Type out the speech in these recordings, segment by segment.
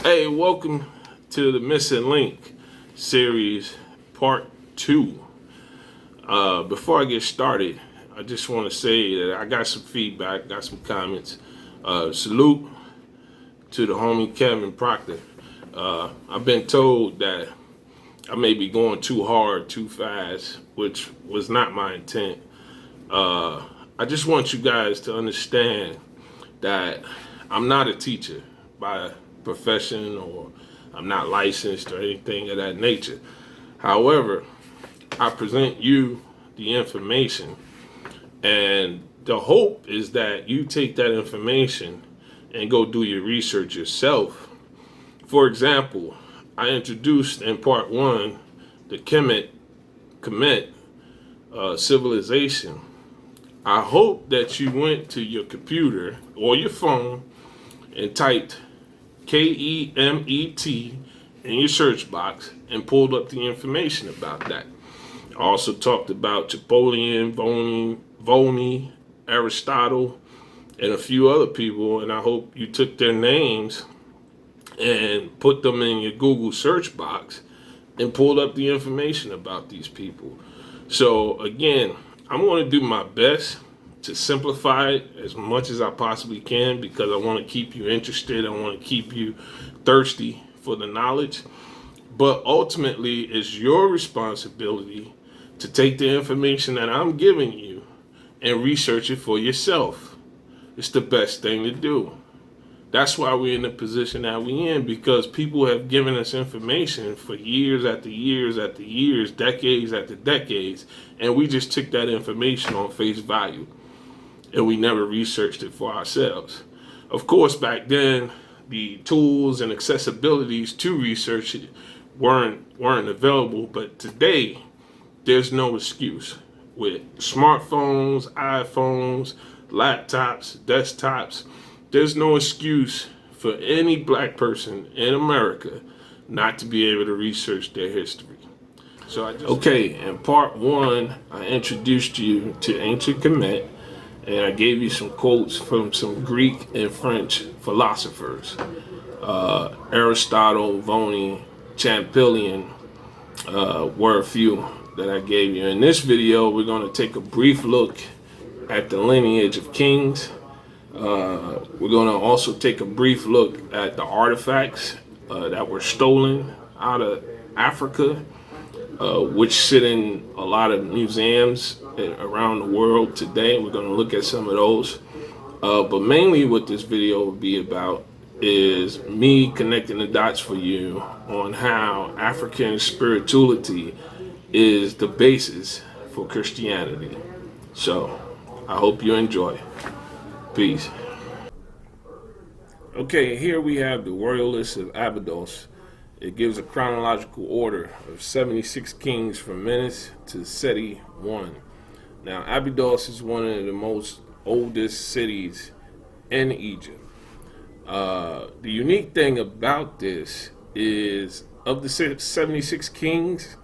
Hey, welcome to the Missing Link series part 2. Before I get started, I just want to say that I got some feedback, got some comments. Salute to the homie Kevin Proctor. I've been told that I may be going too hard, too fast, which was not my intent. I just want you guys to understand that I'm not a teacher by profession, or I'm not licensed or anything of that nature. However, I present you the information, and the hope is that you take that information and go do your research yourself. For example, I introduced in part 1 the Kemet civilization. I hope that you went to your computer or your phone and typed Kemet in your search box and pulled up the information about that. I also talked about Napoleon, Volney, Aristotle, and a few other people, and I hope you took their names and put them in your Google search box and pulled up the information about these people. So again, I'm going to do my best to simplify it as much as I possibly can, because I want to keep you interested. I want to keep you thirsty for the knowledge. But ultimately, it's your responsibility to take the information that I'm giving you and research it for yourself. It's the best thing to do. That's why we're in the position that we're in, because people have given us information for years after years after years, decades after decades, and we just took that information on face value, and we never researched it for ourselves. Of course, back then, the tools and accessibilities to research it weren't available, but today, there's no excuse. With smartphones, iPhones, laptops, desktops, there's no excuse for any black person in America not to be able to research their history. Okay, in part 1, I introduced you to ancient Kemet, and I gave you some quotes from some Greek and French philosophers. Aristotle, Volney, Champollion were a few that I gave you. In this video, we're going to take a brief look at the lineage of kings. We're going to also take a brief look at the artifacts that were stolen out of Africa, which sit in a lot of museums around the world today. We're going to look at some of those. But mainly what this video will be about is me connecting the dots for you on how African spirituality is the basis for Christianity. So I hope you enjoy. Peace. Okay, here we have the royal list of Abydos. It gives a chronological order of 76 kings from Menes to Seti I. Now, Abydos is one of the most oldest cities in Egypt. The unique thing about this is, of the 76 kings,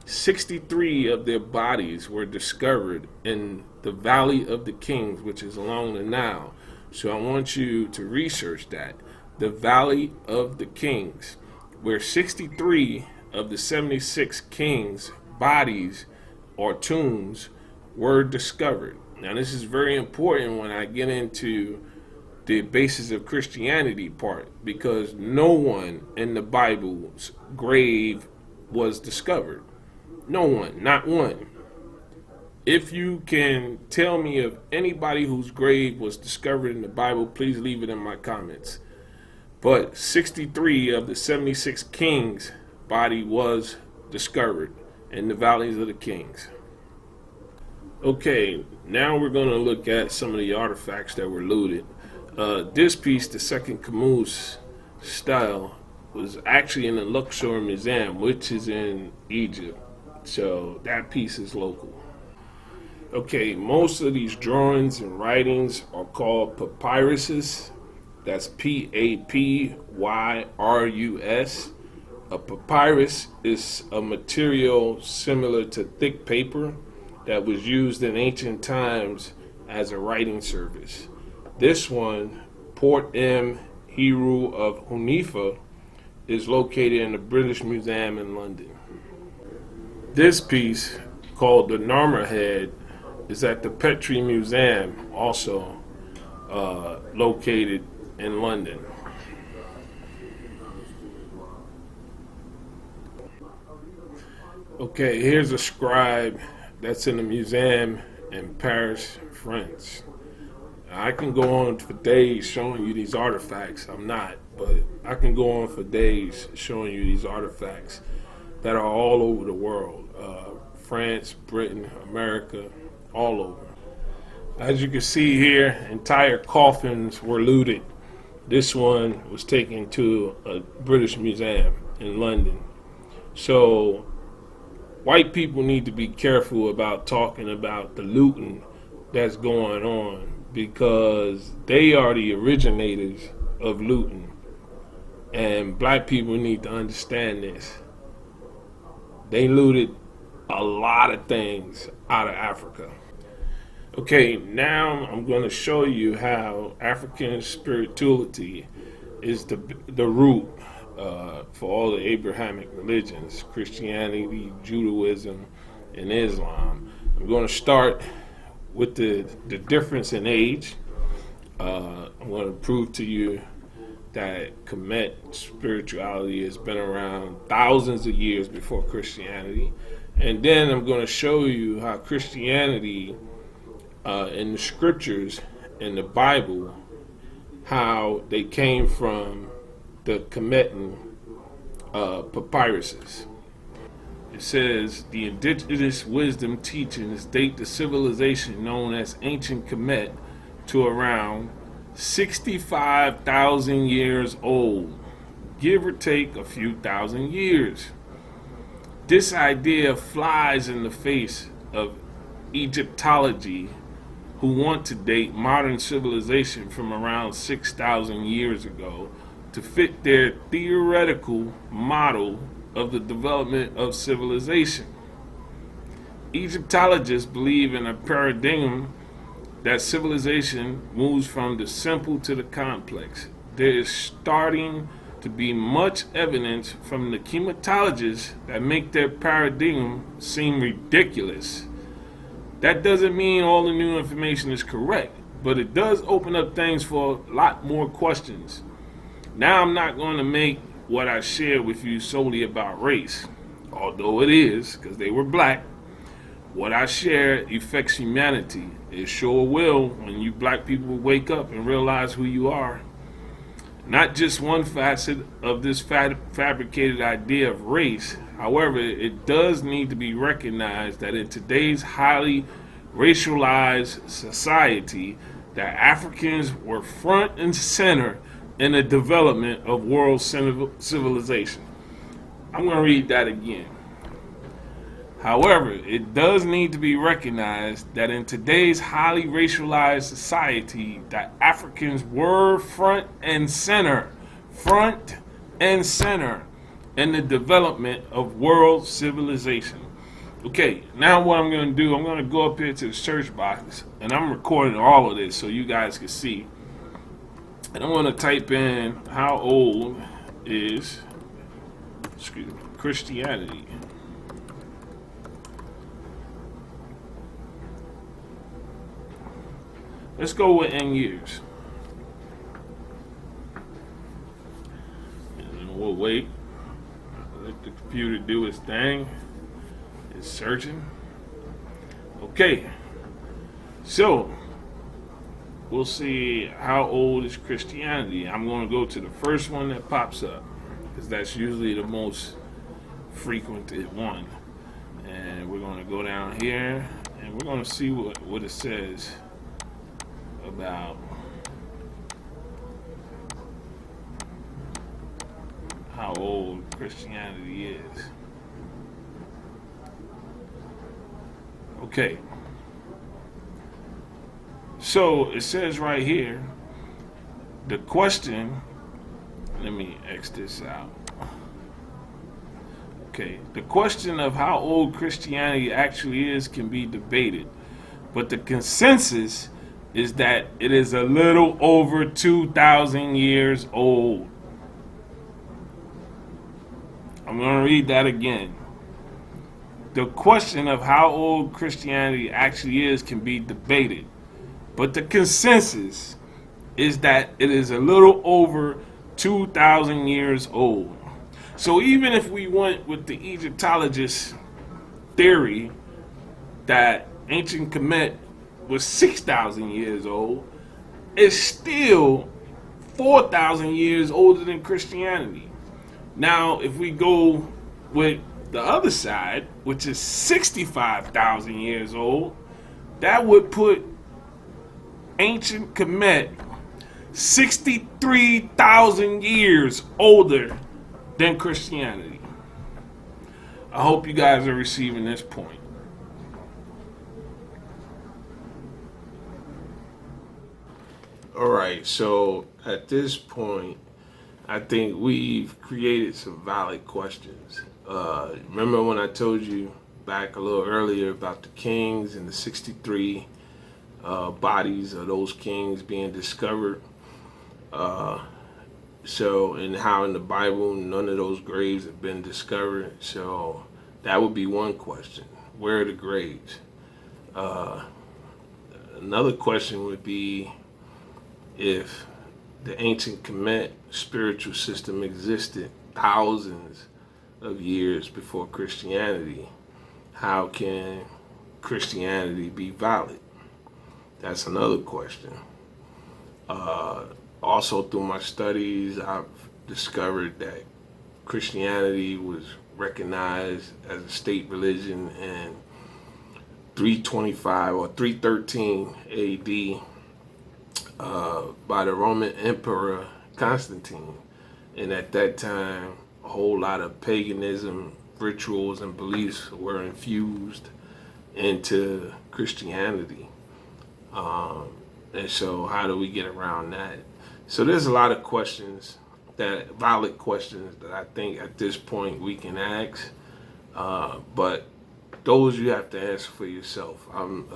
63 of their bodies were discovered in the Valley of the Kings, which is along the Nile. So I want you to research that. The Valley of the Kings, where 63 of the 76 kings' bodies or tombs were discovered. Now, this is very important when I get into the basis of Christianity part, because no one in the Bible's grave was discovered. No one, not one. If you can tell me of anybody whose grave was discovered in the Bible, please leave it in my comments. But 63 of the 76 kings' body was discovered in the valleys of the kings. Okay, now we're going to look at some of the artifacts that were looted. This piece, the second Camus style, was actually in the Luxor Museum, which is in Egypt. So that piece is local. Okay, most of these drawings and writings are called papyruses. That's Papyrus. A papyrus is a material similar to thick paper that was used in ancient times as a writing service. This one, Port M. Hero of Hunifa, is located in the British Museum in London. This piece, called the Narmer Head, is at the Petrie Museum, also located in London. Okay, here's a scribe that's in a museum in Paris, France. I can go on for days showing you these artifacts. I'm not, but I can go on for days showing you these artifacts that are all over the world. France, Britain, America, all over. As you can see here, entire coffins were looted. This one was taken to a British museum in London. So white people need to be careful about talking about the looting that's going on, because they are the originators of looting, and black people need to understand this. They looted a lot of things out of Africa. Okay, now I'm going to show you how African spirituality is the root for all the Abrahamic religions: Christianity, Judaism, and Islam. I'm going to start with the difference in age. I'm going to prove to you that Kemet spirituality has been around thousands of years before Christianity. And then I'm going to show you how Christianity, in the scriptures, in the Bible, how they came from the Kemetan papyruses. It says the indigenous wisdom teachings date the civilization known as ancient Kemet to around 65,000 years old, give or take a few thousand years. This idea flies in the face of Egyptology, who want to date modern civilization from around 6,000 years ago to fit their theoretical model of the development of civilization. Egyptologists believe in a paradigm that civilization moves from the simple to the complex. There is starting to be much evidence from the chematologists that make their paradigm seem ridiculous. That doesn't mean all the new information is correct, but it does open up things for a lot more questions. Now, I'm not going to make what I share with you solely about race, although it is, because they were black. What I share affects humanity. It sure will when you black people wake up and realize who you are. Not just one facet of this fabricated idea of race. However, it does need to be recognized that in today's highly racialized society, that Africans were front and center in the development of world civilization. I'm going to read that again. However, it does need to be recognized that in today's highly racialized society, that Africans were front and center in the development of world civilization. Okay, now what I'm going to do, I'm going to go up here to the search box, and I'm recording all of this so you guys can see. And I'm going to type in how old is Christianity. Let's go with in years. And we'll wait. Let the computer do its thing. It's searching. Okay. So, we'll see how old is Christianity. I'm going to go to the first one that pops up, because that's usually the most frequented one. And we're going to go down here, and we're going to see what it says about how old Christianity is. Okay. So it says right here, the question, let me X this out. Okay, the question of how old Christianity actually is can be debated, but the consensus is that it is a little over 2,000 years old. I'm going to read that again. The question of how old Christianity actually is can be debated, but the consensus is that it is a little over 2,000 years old. So even if we went with the Egyptologist theory that ancient Kemet was 6,000 years old, it's still 4,000 years older than Christianity. Now, if we go with the other side, which is 65,000 years old, that would put ancient Kemet 63,000 years older than Christianity. I hope you guys are receiving this point. All right, so at this point, I think we've created some valid questions. Remember when I told you back a little earlier about the kings and the 63 bodies of those kings being discovered? And how in the Bible none of those graves have been discovered. So that would be one question. Where are the graves? Another question would be if the ancient Kemet spiritual system existed thousands of years before Christianity, how can Christianity be valid? That's another question. Also, through my studies, I've discovered that Christianity was recognized as a state religion in 325 or 313 AD by the Roman Emperor Constantine. And at that time, a whole lot of paganism, rituals, and beliefs were infused into Christianity. And so how do we get around that? So there's a lot of questions, valid questions that I think at this point we can ask. But those you have to answer for yourself. I'm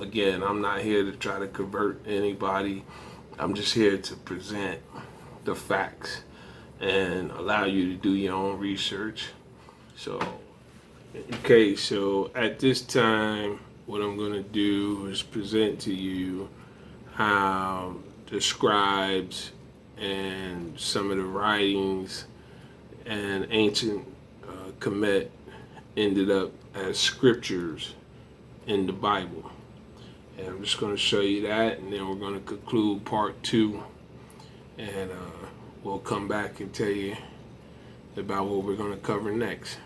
not here to try to convert anybody. I'm just here to present the facts and allow you to do your own research. So at this time, what I'm going to do is present to you how the scribes and some of the writings and ancient Kemet ended up as scriptures in the Bible. And I'm just going to show you that, and then we're going to conclude part 2, and we'll come back and tell you about what we're going to cover next.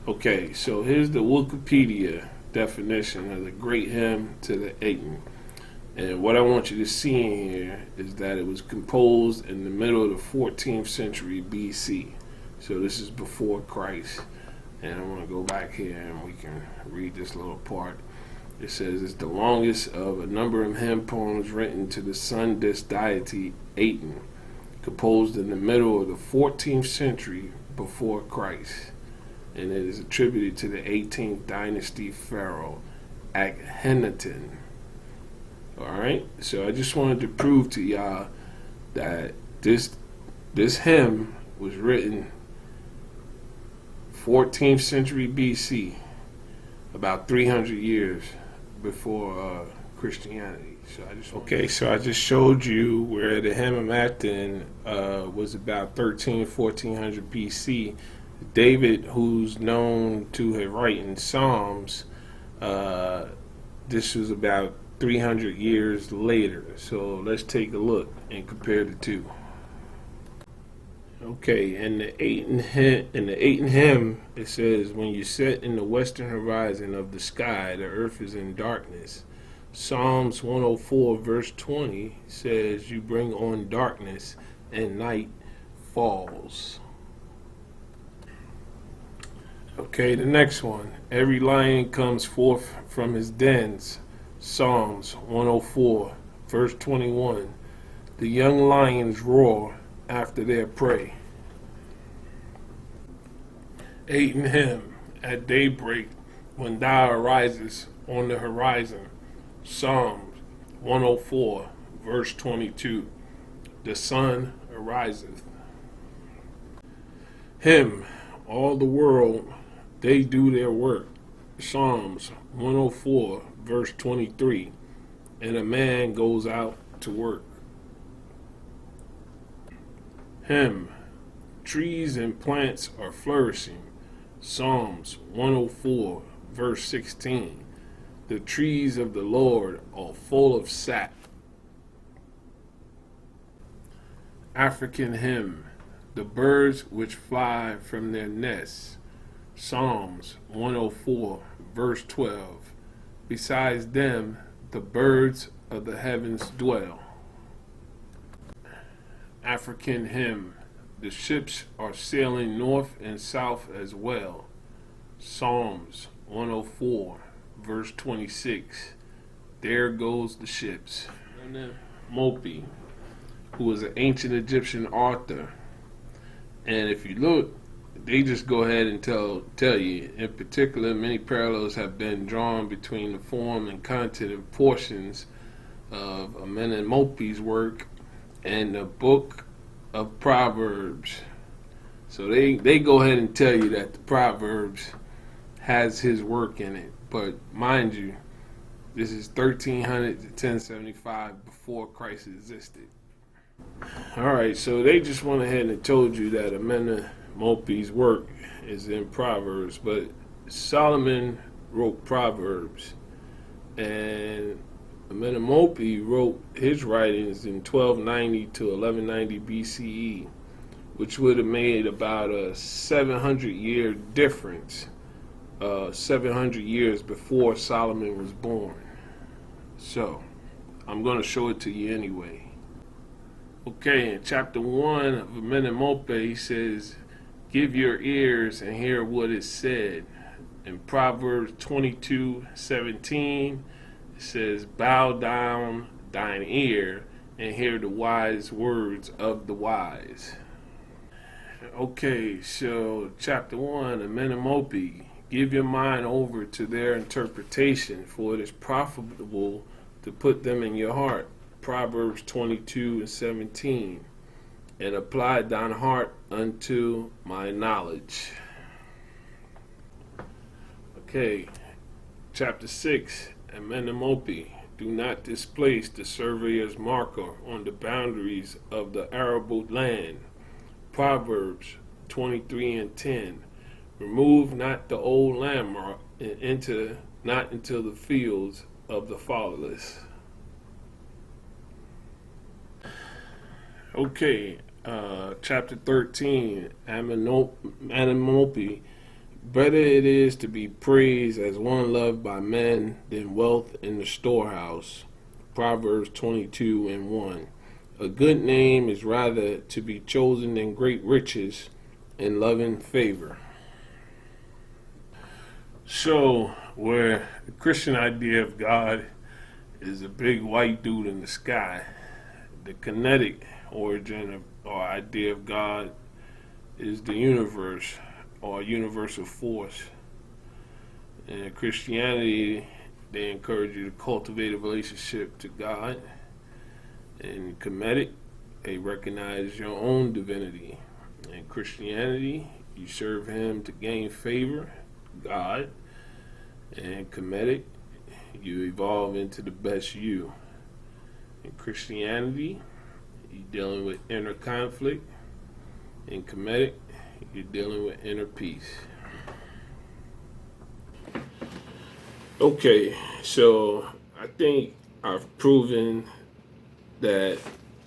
Okay, so here's the Wikipedia definition of the Great Hymn to the Aten. And what I want you to see in here is that it was composed in the middle of the 14th century BC. So this is before Christ. And I'm going to go back here and we can read this little part. It says it's the longest of a number of hymn poems written to the sun disk deity Aten, composed in the middle of the 14th century before Christ. And it is attributed to the 18th dynasty pharaoh Akhenaten. Alright, so I just wanted to prove to y'all that this hymn was written 14th century BC, about 300 years before Christianity. So I just showed you where the hymn of Aten was about 1400 BC. David, who's known to have written Psalms, this was about 300 years later. So let's take a look and compare the two. Okay, in the Aten hymn, it says, when you set in the western horizon of the sky, the earth is in darkness. Psalms 104 verse 20 says, you bring on darkness and night falls. Okay, the next one. Every lion comes forth from his dens. Psalms 104 verse 21. The young lions roar after their prey. Aten hymn, at daybreak when thou arises on the horizon. Psalms 104 verse 22. The sun ariseth. Him, all the world, they do their work. Psalms 104, verse 23. And a man goes out to work. Him, trees and plants are flourishing. Psalms 104, verse 16. The trees of the Lord are full of sap. African hymn, the birds which fly from their nests. Psalms 104, verse 12. Besides them, the birds of the heavens dwell. African hymn, the ships are sailing north and south as well. Psalms 104, verse 26. There goes the ships. Mopi, who was an ancient Egyptian author. And if you look, they just go ahead and tell you. In particular, many parallels have been drawn between the form and content of portions of Amenemopi's work and the book of Proverbs. So they go ahead and tell you that the Proverbs has his work in it. But mind you, this is 1300 to 1075 before Christ existed. Alright, so they just went ahead and told you that Amenemopi's work is in Proverbs, but Solomon wrote Proverbs, and Amenemopi wrote his writings in 1290 to 1190 BCE, which would have made about a 700-year difference, 700 years before Solomon was born. So, I'm going to show it to you anyway. Okay, in chapter 1 of Amenemopi, he says, give your ears and hear what is said. In Proverbs 22:17, it says, bow down thine ear and hear the wise words of the wise. Okay, so chapter 1, Amenemopi, give your mind over to their interpretation, for it is profitable to put them in your heart. Proverbs 22:17, and apply thine heart unto my knowledge. Okay, chapter 6, Amenemopi, do not displace the surveyor's marker on the boundaries of the arable land. Proverbs 23:10, remove not the old landmark and enter not into the fields of the fatherless. Okay, chapter 13, Amenemopi, better it is to be praised as one loved by men than wealth in the storehouse. Proverbs 22:1. A good name is rather to be chosen than great riches and loving favor. So, where the Christian idea of God is a big white dude in the sky, the kinetic origin of or idea of God is the universe or universal force. In Christianity, they encourage you to cultivate a relationship to God. In Kemetic, they recognize your own divinity. In Christianity, you serve Him to gain favor, God. In Kemetic, you evolve into the best you. In Christianity, you're dealing with inner conflict. In Kemetic, you're dealing with inner peace. Okay, so I think I've proven that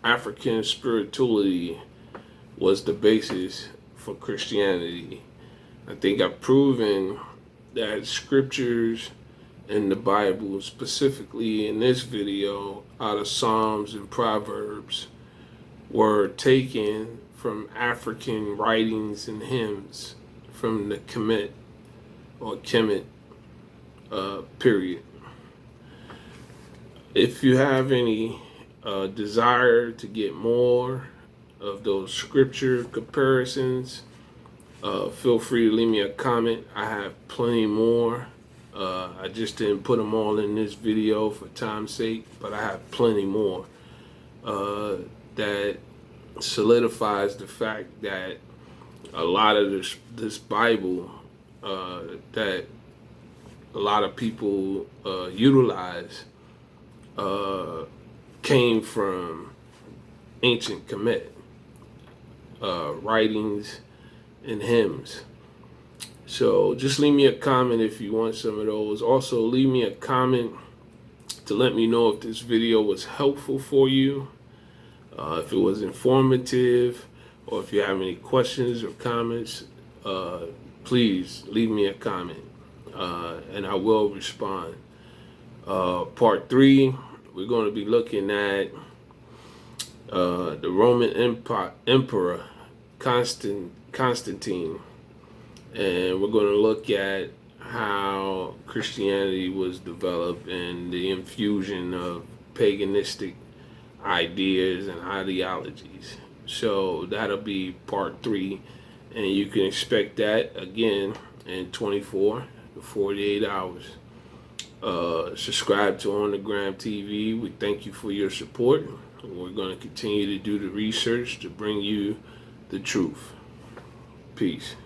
African spirituality was the basis for Christianity. I think I've proven that scriptures in the Bible, specifically in this video, out of Psalms and Proverbs, were taken from African writings and hymns from the Kemet or Kemet period. If you have any desire to get more of those scripture comparisons, feel free to leave me a comment. I have plenty more. I just didn't put them all in this video for time's sake, but I have plenty more that solidifies the fact that A lot of this Bible that a lot of people utilize came from ancient Kemet writings and hymns. So just leave me a comment if you want some of those. Also, leave me a comment to let me know if this video was helpful for you, if it was informative, or if you have any questions or comments. Please leave me a comment, and I will respond. Part 3, we're going to be looking at the Roman Emperor Constantine, and we're going to look at how Christianity was developed and the infusion of paganistic ideas and ideologies. So that'll be part 3, and you can expect that again in 24 to 48 hours. Subscribe to OnTheGrahamTV. We thank you for your support. We're going to continue to do the research to bring you the truth. Peace.